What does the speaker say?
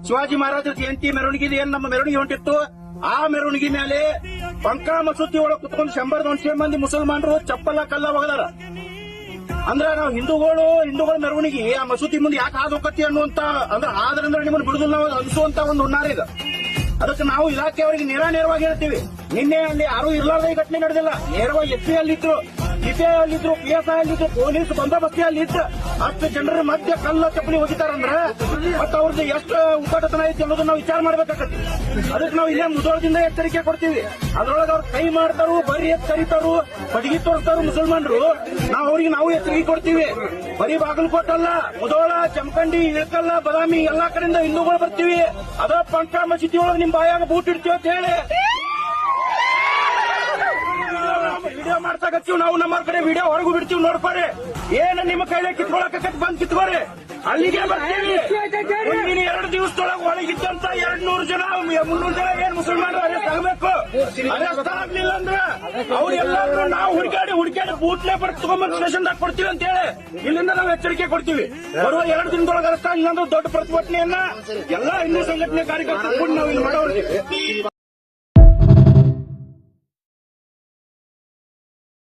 ಶಿವಾಜಿ ಮಹಾರಾಜರ ಜಯಂತಿ ಮೆರವಣಿಗೆ ಏನ್ ನಮ್ಮ ಮೆರವಣಿಗೆ ಹೊಂಟಿತ್ತು, ಆ ಮೆರವಣಿಗೆ ಮೇಲೆ ಬಂಕಾ ಮಸೂತಿ ಒಳಗೆ ಕುತ್ಕೊಂಡು 100-150 ಮಂದಿ ಮುಸಲ್ಮಾನರು ಚಪ್ಪಲ ಕಲ್ಲ ಒಗದಾರ. ಅಂದ್ರೆ ನಾವು ಹಿಂದೂಗಳ ಮೆರವಣಿಗೆ ಆ ಮಸೂತಿ ಮುಂದೆ ಯಾಕೆ ಹಾದೋಕತಿ ಅನ್ನುವಂತ ಅಂದ್ರೆ ಆದ್ರಿಂದ ನಿಮ್ಮನ್ನು ಬಿಡುದಿಲ್ಲ ನಾವು ಅನಿಸುವಂತ ಒಂದು ಹುನ್ನಾರ ಇದೆ. ಅದಕ್ಕೆ ನಾವು ಇಲಾಖೆಯವರಿಗೆ ನೇರವಾಗಿ ಹೇಳ್ತೀವಿ. ನಿನ್ನೆ ಅಲ್ಲಿ ಯಾರು ಇರ್ಲಾರ್ದ ಈ ಘಟನೆ ನಡೆದಿಲ್ಲ. ನೇರವಾಗಿ ಎಸ್ಪಿ ಅಲ್ಲಿದ್ರು, ಸಿಪಿಐ ಅಲ್ಲಿದ್ರು, PSI ಅಲ್ಲಿದ್ರು, ಪೊಲೀಸ್ ಬಂದೋಬಸ್ತಿ ಅಲ್ಲಿ ಇತ್ತು. 10 ಜನರ ಮಧ್ಯೆ ಕಲ್ಲ ಚಪ್ಪಲಿ ಹೋಗಿತಾರಂದ್ರೆ ಮತ್ತೆ ಅವ್ರದ್ದು ಎಷ್ಟು ಉದ್ದಾಟತನ ಐತಿ ಅನ್ನೋದನ್ನ ನಾವು ವಿಚಾರ ಮಾಡ್ಬೇಕಾಗತ್ತೆ. ಅದಕ್ಕೆ ನಾವು ಇಲ್ಲೇ ಮುದೋಳದಿಂದ ಎಚ್ಚರಿಕೆ ಕೊಡ್ತೀವಿ. ಅದ್ರೊಳಗೆ ಅವ್ರು ಕೈ ಮಾಡ್ತಾರು, ಬರೀ ಎತ್ ಕರೀತಾರು, ಬಡಗಿ ತೋರಿಸ್ತಾರು ಮುಸಲ್ಮಾನರು. ನಾವು ಎಚ್ಚರಿಕೆ ಕೊಡ್ತೀವಿ. ಬರೀ ಬಾಗಲಕೋಟೆ ಅಲ್ಲ, ಮುದೋಳ, ಜಮಖಂಡಿ, ಇಳಕಲ್ಲ, ಬದಾಮಿ ಎಲ್ಲಾ ಕಡೆಯಿಂದ ಹಿಂದೂಗಳು ಬರ್ತೀವಿ. ಅದ ಬಂಕಾ ಮಸೀದಿ ಒಳಗೆ ನಿಮ್ ಬಾಯಾಗ ಬೂಟ್ ಇಡ್ತೀವಿ ಅಂತ ಹೇಳಿ ವಿಡಿಯೋ ಮಾಡ್ಸಾಕತ್ತೀವಿ. ನಾವು ನಮ್ಮ ಕಡೆ ವಿಡಿಯೋ ಹೊರಗು ಬಿಡ್ತೀವಿ. ನೋಡ್ಕೋರಿ, ಏನ ನಿಮ್ಮ ಕೈಲೇ ಕಿತ್ಕೊಳಕತ್ ಬಂದ್ ಕಿತ್ಕೋರಿ. ಅಲ್ಲಿಗೆ ಬರ್ತೀವಿ. ಮುಂದಿನ 2 ದಿವಸದೊಳಗೆ ಒಳಗಿದ್ದಂತ 200 ಜನ 300 ಜನ ಏನ್ ಮುಸಲ್ಮಾನರು ಅರೆಸ್ಟ್ ಆಗಬೇಕು. ಅರೆಸ್ಟ್ ಆಗ್ಲಿಲ್ಲ ಅಂದ್ರೆ ಅವ್ರೆಲ್ಲರೂ ನಾವು ಹುಡುಕಾಡಿ ಬೂಟ್ಲೆ ಬರ್ತು ತಗೊಂಡ್ಬಂದು ಸ್ಟೇಷನ್ದಾಗ ಕೊಡ್ತೀವಿ ಅಂತ ಹೇಳಿ ಇಲ್ಲಿಂದ ನಾವು ಎಚ್ಚರಿಕೆ ಕೊಡ್ತೀವಿ. ಬರುವ 2 ದಿನದೊಳಗೆ ಅರೆಸ್ಟ್ ಆಗಿಲ್ಲ ಅಂದ್ರೆ ದೊಡ್ಡ ಪ್ರತಿಭಟನೆಯನ್ನ ಎಲ್ಲಾ ಹಿಂದೂ ಸಂಘಟನೆ ಕಾರ್ಯಕರ್ತರು ಕೂಡ ನಾವು ಇಲ್ಲಿ ಮಾಡೋರಿಗೆ